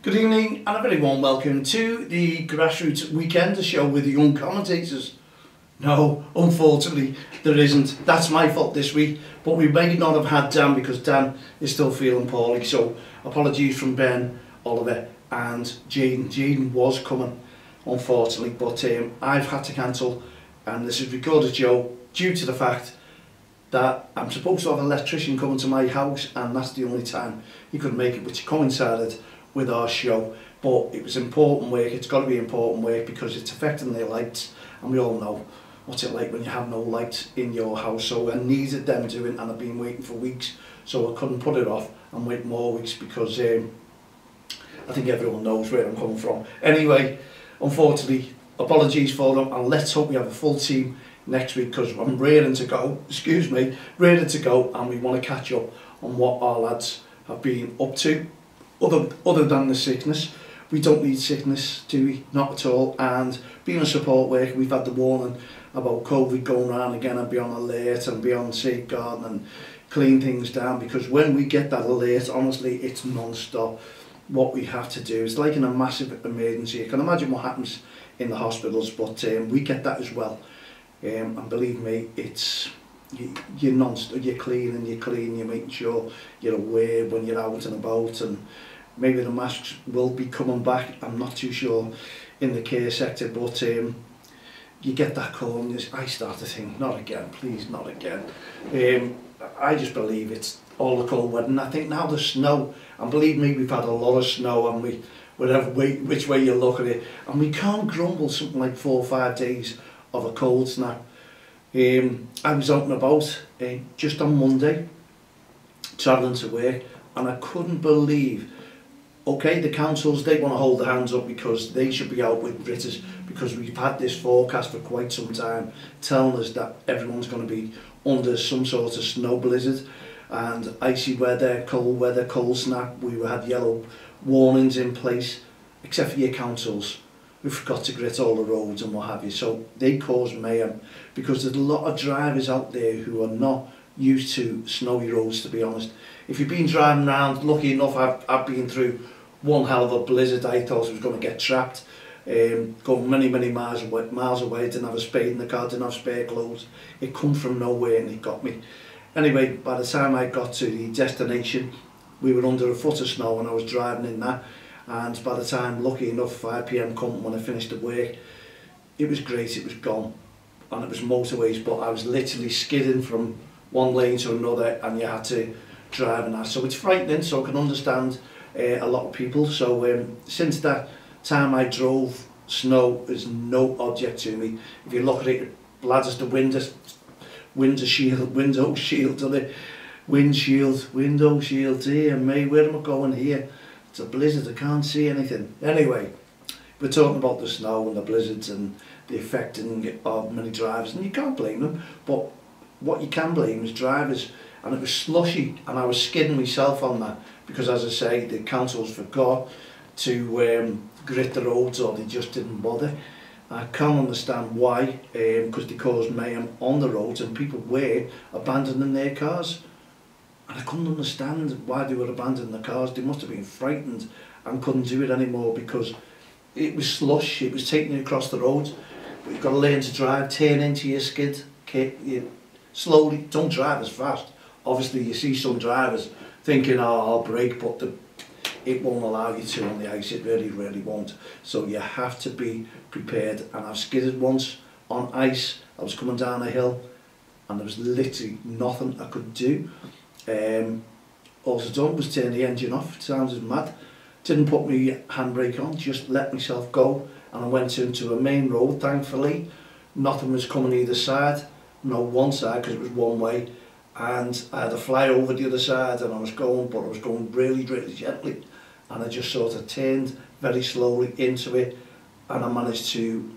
Good evening and a very warm welcome to the Grassroots Weekender show with the young commentators. No, unfortunately there isn't. That's my fault this week, but we may not have had Dan because Dan is still feeling poorly, so apologies from Ben, Oliver and Jaden. Jaden was coming, unfortunately, but I've had to cancel, and this is recorded show due to the fact that I'm supposed to have an electrician coming to my house, and that's the only time he could make it, which coincided with our show. But it was important work. It's got to be important work because it's affecting their lights, and we all know what's it like when you have no lights in your house. So I needed them doing, and I've been waiting for weeks, so I couldn't put it off and wait more weeks because I think everyone knows where I'm coming from. Anyway, unfortunately, apologies for them, and let's hope we have a full team next week because I'm ready to go, ready to go, and we want to catch up on what our lads have been up to. Other than the sickness, we don't need sickness, do we? Not at all. And being a support worker, we've had the warning about COVID going around again, and be on alert and be on safeguarding and clean things down, because when we get that alert, honestly, it's non-stop. What we have to do is like in a massive emergency. You can imagine what happens in the hospitals, but we get that as well. And believe me, it's you're clean, you're making sure you're aware when you're out and about, and maybe the masks will be coming back. I'm not too sure in the care sector, but you get that call and I start to think, not again, please, not again. I just believe it's all the cold weather, and I think now the snow, and believe me, we've had a lot of snow, and which way you look at it, and we can't grumble something like 4 or 5 days of a cold snap. I was out and about just on Monday, travelling to work, and I couldn't believe, okay, the councils, they want to hold their hands up because they should be out with gritters, because we've had this forecast for quite some time telling us that everyone's going to be under some sort of snow blizzard and icy weather, cold snap. We had yellow warnings in place, except for your councils. We forgot to grit all the roads and what have you, so they cause mayhem because there's a lot of drivers out there who are not used to snowy roads, to be honest. If you've been driving around, lucky enough, I've been through one hell of a blizzard. I thought I was going to get trapped, going many miles away, didn't have a spade in the car, didn't have spare clothes. It come from nowhere and it got me. Anyway, by the time I got to the destination, we were under a foot of snow and I was driving in that. And by the time, lucky enough, 5 PM come when I finished the work, it was great, it was gone. And it was motorways, but I was literally skidding from one lane to another, and you had to drive in that. So it's frightening, so I can understand a lot of people. So since that time I drove, snow is no object to me. If you look at it, lads, it's the window shield, dear me, where am I going here? It's a blizzard, I can't see anything. Anyway, we're talking about the snow and the blizzards and the affecting of many drivers, and you can't blame them, but what you can blame is drivers. And it was slushy, and I was skidding myself on that because, as I say, the councils forgot to grit the roads, or they just didn't bother. I can't understand why, because they caused mayhem on the roads and people were abandoning their cars. And I couldn't understand why they were abandoning the cars. They must have been frightened and couldn't do it anymore because it was slush, it was taking you across the roads. But you've got to learn to drive, turn into your skid, slowly, don't drive as fast. Obviously you see some drivers thinking, oh, I'll brake, but it won't allow you to on the ice, it really won't. So you have to be prepared. And I've skidded once on ice. I was coming down a hill and there was literally nothing I could do. All I done was turn the engine off. It sounded mad. Didn't put my handbrake on, just let myself go, and I went into a main road. Thankfully nothing was coming either side, no one side, because it was one way, and I had to fly over the other side, and I was going really gently, and I just sort of turned very slowly into it, and I managed to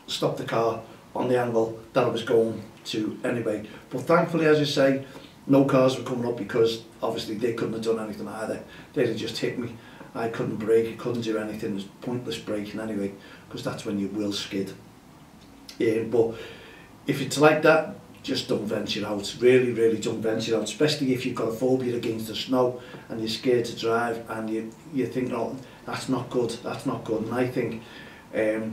stop the car on the angle that I was going to anyway. But thankfully, as I say, no cars were coming up because obviously they couldn't have done anything either. They'd have just hit me. I couldn't brake, I couldn't do anything. It was pointless braking anyway, because that's when you will skid. But if it's like that, just don't venture out. Really, really don't venture out, especially if you've got a phobia against the snow and you're scared to drive and you think, oh, that's not good, that's not good. And I think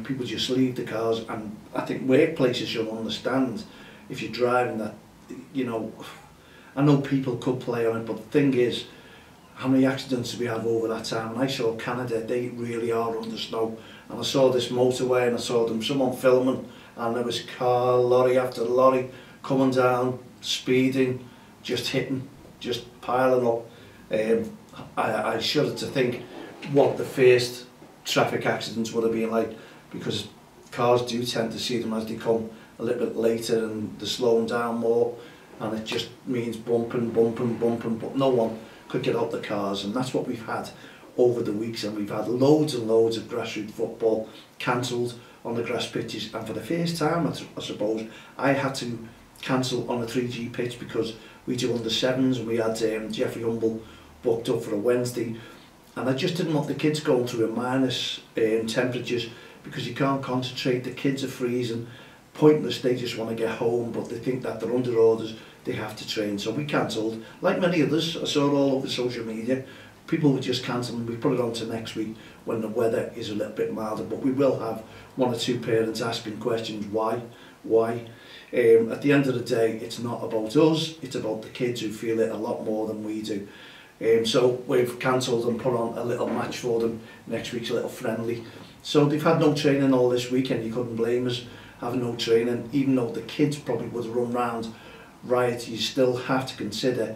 people just leave the cars, and I think workplaces should understand if you're driving that, you know, I know people could play on it, but the thing is, how many accidents do we have over that time? And I saw Canada, they really are under snow. And I saw this motorway and I saw someone filming, and there was car, lorry after lorry coming down, speeding, just hitting, just piling up. I shudder to think what the first traffic accidents would have been like, because cars do tend to see them as they come a little bit later and they're slowing down more, and it just means bumping, but no one could get out the cars. And that's what we've had over the weeks, and we've had loads and loads of grassroots football cancelled on the grass pitches. And for the first time, I suppose, I had to cancel on a 3G pitch because we do under sevens, and we had Jeffrey Humble booked up for a Wednesday, and I just didn't want the kids going through a minus temperatures, because you can't concentrate, the kids are freezing, pointless, they just want to get home, but they think that they're under orders, they have to train. So we cancelled, like many others. I saw it all over social media. People would just cancel, and we put it on to next week when the weather is a little bit milder. But we will have one or two parents asking questions, why? At the end of the day, it's not about us, it's about the kids who feel it a lot more than we do. So we've cancelled and put on a little match for them next week's, a little friendly. So they've had no training all this weekend. You couldn't blame us having no training, even though the kids probably would run round riot. You still have to consider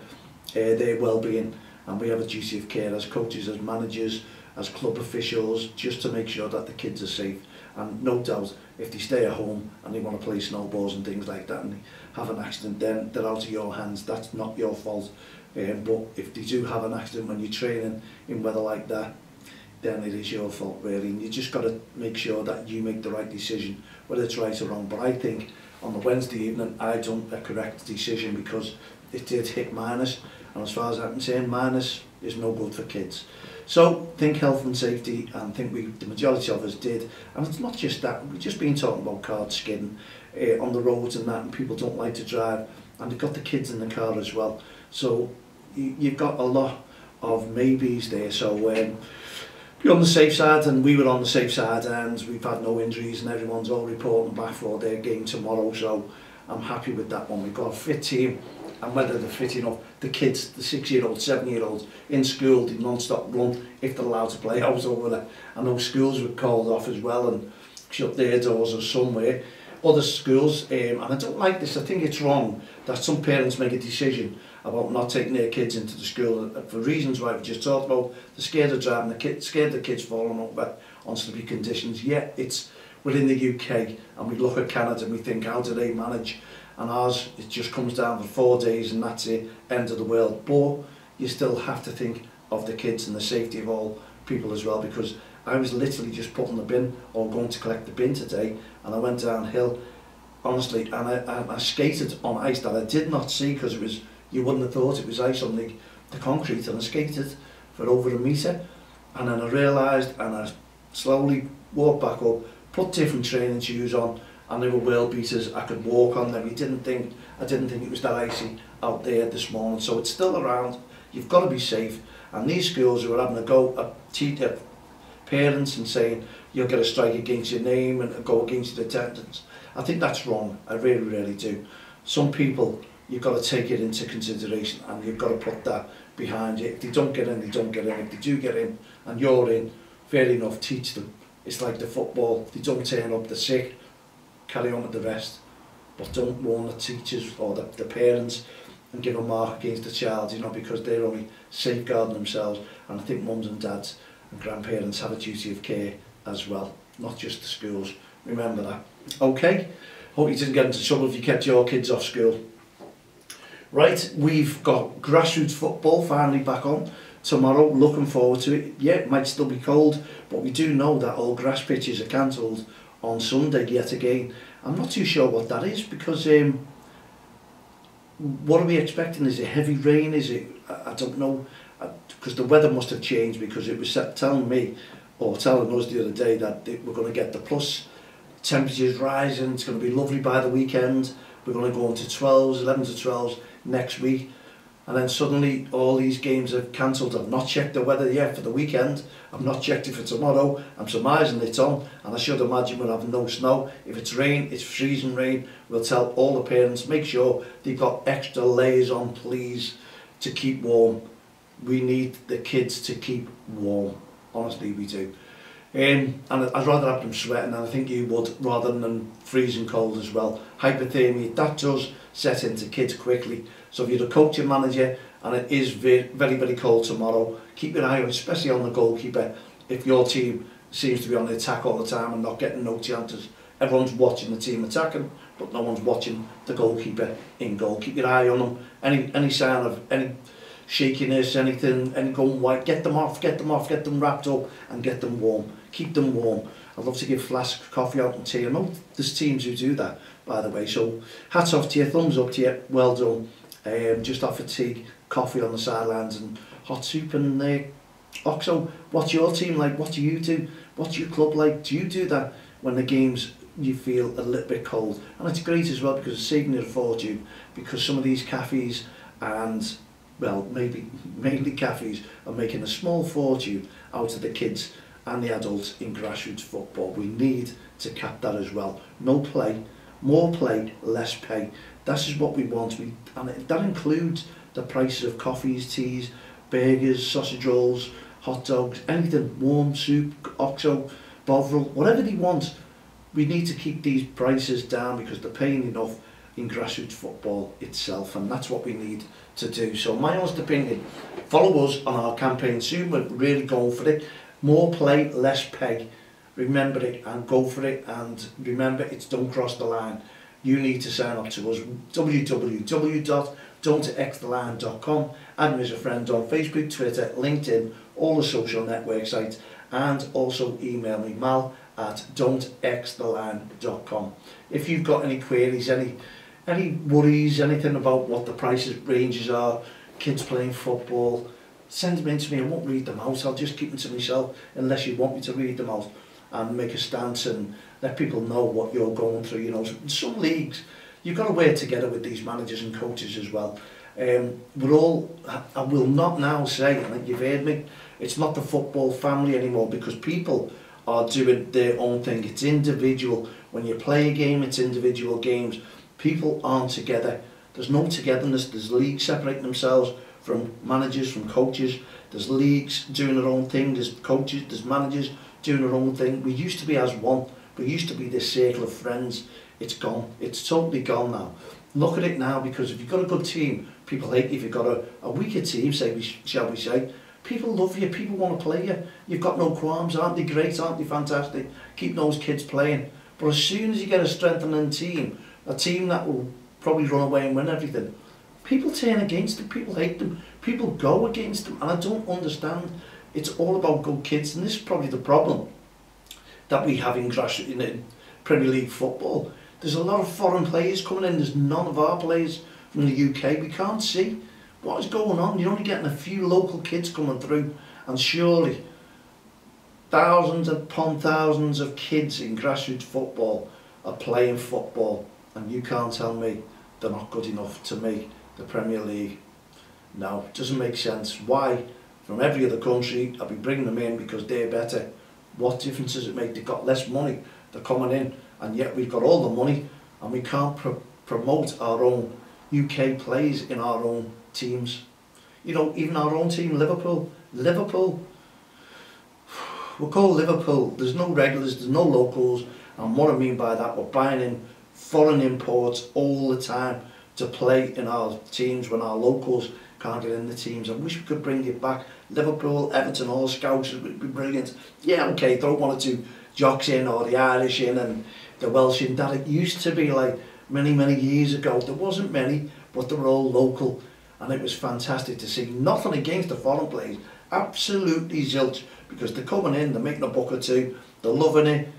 their well-being, and we have a duty of care as coaches, as managers, as club officials, just to make sure that the kids are safe. And no doubt, if they stay at home and they want to play snowballs and things like that and they have an accident, then they're out of your hands. That's not your fault. But if they do have an accident when you're training in weather like that, then it is your fault, really. And you just got to make sure that you make the right decision, whether it's right or wrong. But I think on the Wednesday evening, I done a correct decision, because it did hit minus, and as far as I'm concerned, minus is no good for kids. So think health and safety, and think the majority of us did. And it's not just that, we've just been talking about card skidding on the roads and that, and people don't like to drive, and they've got the kids in the car as well. So you've got a lot of maybes there. So be on the safe side, and we were on the safe side, and we've had no injuries, and everyone's all reporting back for their game tomorrow. So I'm happy with that one. We've got a fit team, and whether they're fit enough, the kids, the 6-year-olds, 7-year-olds in school, they non-stop run if they're allowed to play out over there. I know schools were called off as well and shut their doors or somewhere. Other schools, and I don't like this, I think it's wrong that some parents make a decision about not taking their kids into the school for reasons why we just talked about. They're scared of driving, scared the kids falling over on slippery conditions. Yet it's within the UK, and we look at Canada and we think, how do they manage? And ours, it just comes down for 4 days and that's it, end of the world. But you still have to think of the kids and the safety of all people as well, because I was literally just putting the bin, or going to collect the bin today, and I went downhill, honestly, and I skated on ice that I did not see, because it was, you wouldn't have thought it was ice on the concrete, and I skated for over a metre, and then I realised, and I slowly walked back up, put different training shoes on, and they were world beaters. I could walk on them. I didn't think it was that icy out there this morning. So it's still around. You've got to be safe. And these schools who are having a go at parents and saying you'll get a strike against your name and a go against your attendance, I think that's wrong. I really, really do. Some people, you've got to take it into consideration, and you've got to put that behind you. If they don't get in, they don't get in. If they do get in and you're in, fair enough, teach them. It's like the football. If they don't turn up, they're sick, carry on with the rest. But don't warn the teachers or the parents and give a mark against the child, you know, because they're only safeguarding themselves. And I think mums and dads and grandparents have a duty of care as well, not just the schools. Remember that. Okay, hope you didn't get into trouble if you kept your kids off school. Right, we've got grassroots football finally back on tomorrow. Looking forward to it. Yeah, it might still be cold, but we do know that all grass pitches are cancelled on Sunday yet again. I'm not too sure what that is, because what are we expecting? Is it heavy rain? Is it, I don't know, because the weather must have changed, because it was telling me, or telling us the other day, that we're going to get the plus temperatures rising, it's going to be lovely by the weekend, we're going to go into 12s, 11 to 12s next week, and then suddenly all these games are cancelled. I've not checked the weather yet for the weekend, I've not checked it for tomorrow, I'm surmising it's on, and I should imagine we'll have no snow. If it's rain, it's freezing rain. We'll tell all the parents, make sure they've got extra layers on, please, to keep warm. We need the kids to keep warm, honestly we do. And I'd rather have them sweating, and I think you would, rather than freezing cold as well. Hypothermia, that does set into kids quickly. So if you're a coach and manager and it is very, very cold tomorrow, keep your eye on, especially on the goalkeeper. If your team seems to be on the attack all the time and not getting no chances, everyone's watching the team attacking, but no one's watching the goalkeeper in goal. Keep your eye on them. Any sign of any shakiness, anything, any going white, get them off, get them wrapped up and get them warm. Keep them warm. I'd love to give flasks of coffee out and tea. I know there's teams who do that, by the way, so hats off to you, thumbs up to you, well done. Just offered tea, coffee on the sidelines and hot soup and Oxo. What's your team like? What do you do? What's your club like? Do you do that when the games you feel a little bit cold? And it's great as well because it's saving you a fortune, because some of these cafes and, well, mainly cafes are making a small fortune out of the kids and the adults in grassroots football. We need to cap that as well. No play, more play, less pay. This is what we want. And that includes the prices of coffees, teas, burgers, sausage rolls, hot dogs, anything, warm soup, Oxo, Bovril, whatever they want. We need to keep these prices down because they're paying enough in grassroots football itself, and that's what we need to do. So my honest opinion, follow us on our campaign soon. We're really going for it. More play, less pay. Remember it and go for it, and remember it's don't cross the line. You need to sign up to us, www.don'txtheline.com. Add me as a friend on Facebook, Twitter, LinkedIn, all the social network sites, and also email me, mal@don'txtheline.com. If you've got any queries, any worries, anything about what the prices ranges are, kids playing football, send them in to me. I won't read them out, I'll just keep them to myself unless you want me to read them out and make a stance and let people know what you're going through. You know, some leagues, you've got to work together with these managers and coaches as well. I will not now say, I think you've heard me, it's not the football family anymore, because people are doing their own thing. It's individual. When you play a game, it's individual games. People aren't together. There's no togetherness. There's leagues separating themselves from managers, from coaches. There's leagues doing their own thing. There's coaches, there's managers doing their own thing. We used to be as one. We used to be this circle of friends. It's gone. It's totally gone now. Look at it now, because if you've got a good team, people hate you. If you've got a weaker team, shall we say, people love you. People want to play you. You've got no qualms. Aren't they great? Aren't they fantastic? Keep those kids playing. But as soon as you get a strengthening team, a team that will probably run away and win everything, people turn against them. People hate them. People go against them. And I don't understand. It's all about good kids. And this is probably the problem that we have in Premier League football. There's a lot of foreign players coming in. There's none of our players from the UK. We can't see what is going on. You're only getting a few local kids coming through, and surely thousands upon thousands of kids in grassroots football are playing football, and you can't tell me they're not good enough to make the Premier League. No, it doesn't make sense. Why? From every other country, I'll be bringing them in because they're better. What difference does it make? They've got less money. They're coming in, and yet we've got all the money, and we can't promote our own UK players in our own teams. You know, even our own team, Liverpool, we're called Liverpool. There's no regulars, there's no locals, and what I mean by that, we're buying in foreign imports all the time to play in our teams when our locals can't get in the teams. I wish we could bring it back. Liverpool, Everton, all Scouts would be brilliant. Yeah, okay, throw one or two jocks in, or the Irish in, and the Welsh in. That it used to be like many years ago. There wasn't many, but they were all local, and it was fantastic to see. Nothing against the foreign players, absolutely zilch, because they're coming in, they're making a buck or two, they're loving it,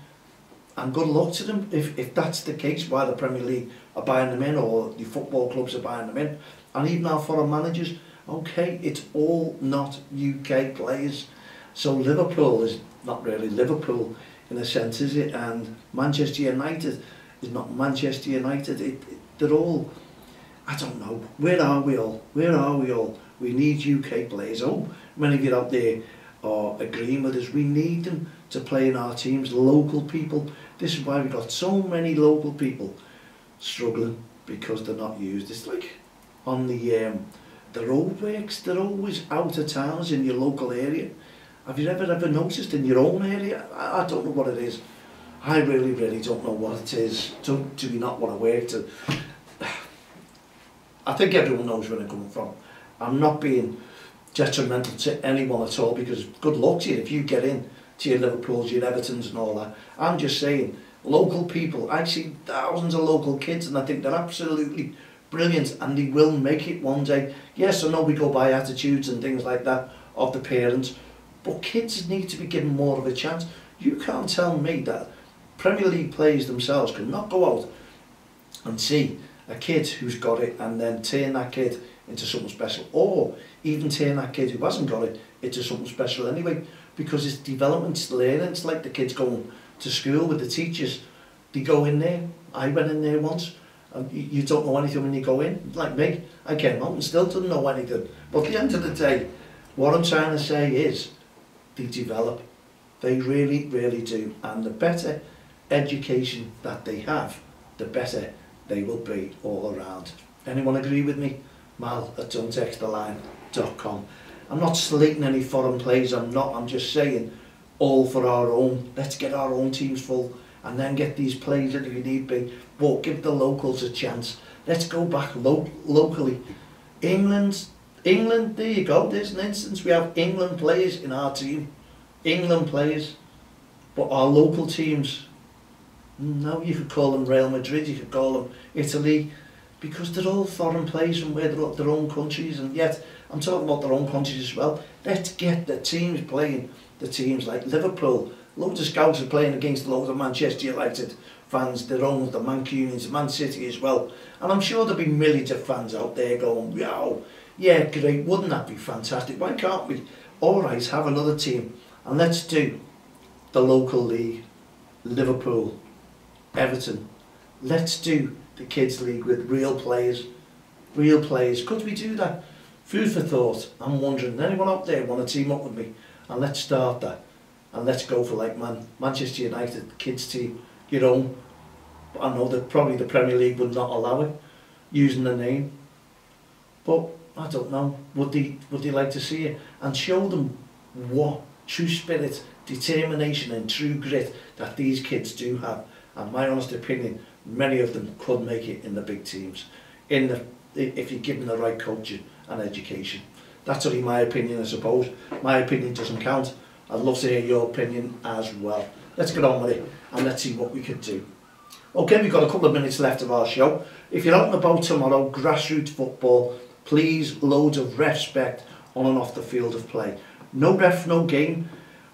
and good luck to them if that's the case. Why the Premier League are buying them in, or the football clubs are buying them in, and even our foreign managers. Okay, it's all not UK players. So Liverpool is not really Liverpool in a sense, is it? And Manchester United is not Manchester United. they're all, I don't know, where are we all? Where are we all? We need UK players. Oh, many of you out there are agreeing with us. We need them to play in our teams, local people. This is why we've got so many local people struggling, because they're not used. It's like on the road works, they're always out of towns in your local area. Have you ever noticed in your own area? I don't know what it is. I really don't know what it is. Do we not want to work to? I think everyone knows where I'm coming from. I'm not being detrimental to anyone at all, because good luck to you if you get in to your Liverpools, your Evertons and all that. I'm just saying, local people, I see thousands of local kids and I think they're absolutely brilliant and they will make it one day. Yes, I know we go by attitudes and things like that of the parents, but kids need to be given more of a chance. You can't tell me that Premier League players themselves cannot go out and see a kid who's got it and then turn that kid into something special, or even turn that kid who hasn't got it into something special anyway, because it's development, it's learning. It's like the kids going to school with the teachers. They go in there. I went in there once, and you don't know anything when you go in. Like me, I came out and still didn't know anything. But at the end of the day, what I'm trying to say is, they develop. They really do. And the better education that they have, the better they will be all around. Anyone agree with me? mal@don'texttheline.com. I'm not slating any foreign players, I'm just saying, all for our own. Let's get our own teams full and then get these players in if you need be, but give the locals a chance. Let's go back locally. England, there you go, there's an instance. We have England players in our team, England players, but our local teams, no, you could call them Real Madrid, you could call them Italy, because they're all foreign players from where they're their own countries, and yet I'm talking about their own countries as well. Let's get the teams playing, the teams like Liverpool. Loads of scouts are playing against loads of Manchester United fans, their own, the Mancunians, Man City as well. And I'm sure there'll be millions of fans out there going, wow, yeah, great, wouldn't that be fantastic? Why can't we, all right, have another team? And let's do the local league, Liverpool, Everton. Let's do the kids league with real players. Could we do that? Food for thought. I'm wondering, anyone out there want to team up with me? And let's start that. And let's go for like Manchester United kids team, your own. I know that probably the Premier League would not allow it, using the name. But I don't know. Would they like to see it? And show them what true spirit, determination and true grit that these kids do have. And my honest opinion, many of them could make it in the big teams, if you give them the right coaching and education. That's only my opinion, I suppose. My opinion doesn't count. I'd love to hear your opinion as well. Let's get on with it and let's see what we can do. Okay, we've got a couple of minutes left of our show. If you're out and about tomorrow, grassroots football, please, loads of respect on and off the field of play. No ref, no game.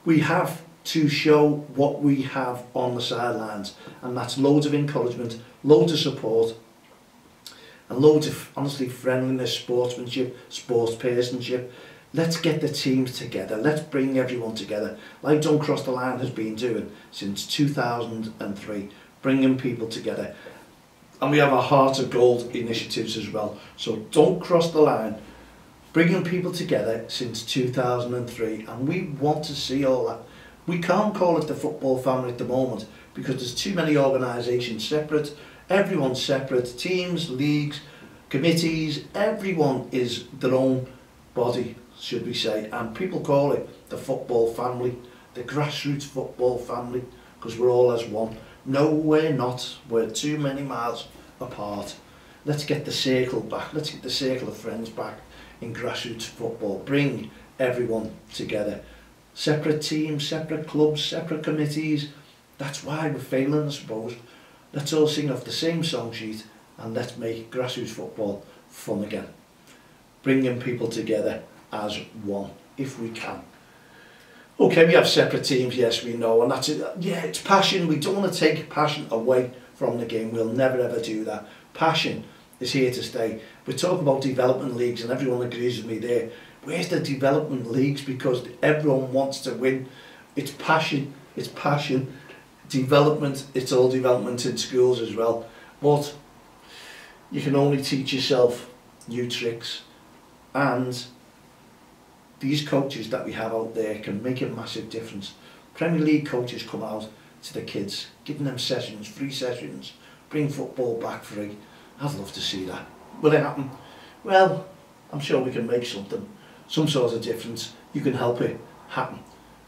We have to show what we have on the sidelines, and that's loads of encouragement, loads of support, and loads of, honestly, friendliness, sportsmanship, sportspersonship. Let's get the teams together. Let's bring everyone together, like Don't Cross the Line has been doing since 2003, bringing people together. And we have our Heart of Gold initiatives as well. So Don't Cross the Line, bringing people together since 2003, and we want to see all that. We can't call it the football family at the moment because there's too many organisations separate, everyone's separate, teams, leagues, committees, everyone is their own body, should we say, and people call it the football family, the grassroots football family, because we're all as one. No, we're not. We're too many miles apart. Let's get the circle back. Let's get the circle of friends back in grassroots football. Bring everyone together. Separate teams, separate clubs, separate committees. That's why we're failing, I suppose. Let's all sing off the same song sheet and let's make grassroots football fun again. Bringing people together as one, if we can. Okay, we have separate teams, yes, we know, and that's it. Yeah, it's passion. We don't want to take passion away from the game. We'll never ever do that. Passion is here to stay. We talk about development leagues and everyone agrees with me there. Where's the development leagues? Because everyone wants to win. It's passion, development, it's all development in schools as well. But you can only teach yourself new tricks, and these coaches that we have out there can make a massive difference. Premier League coaches come out to the kids, giving them sessions, free sessions, bring football back free. I'd love to see that. Will it happen? Well, I'm sure we can make something, some sort of difference. You can help it happen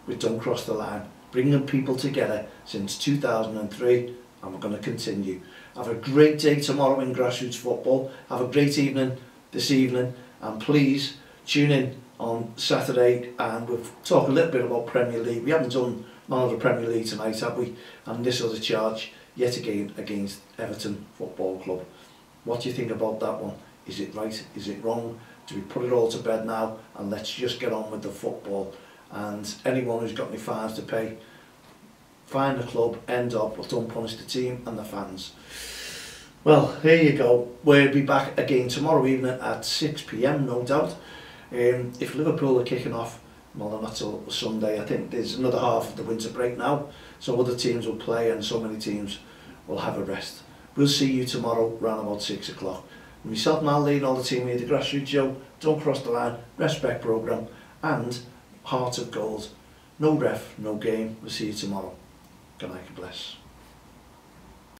with Don't Cross the Line, bringing people together since 2003, and we're going to continue. Have a great day tomorrow in grassroots football. Have a great evening this evening, and please tune in on Saturday and we'll talk a little bit about Premier League. We haven't done none of the Premier League tonight, have we? And this other charge yet again against Everton Football Club. What do you think about that one? Is it right? Is it wrong? Do we put it all to bed now and let's just get on with the football? And anyone who's got any fines to pay, fine the club, end up, but don't punish the team and the fans. Well, here you go. We'll be back again tomorrow evening at 6 p.m, no doubt. If Liverpool are kicking off, well, they're not till Sunday. I think there's another half of the winter break now, so other teams will play and so many teams will have a rest. We'll see you tomorrow around about 6 o'clock. Myself, Marlene, all the team here, the Grassroots Show, Don't Cross the Line, Respect Programme, and Heart of Gold. No ref, no game. We'll see you tomorrow. Good night, God bless.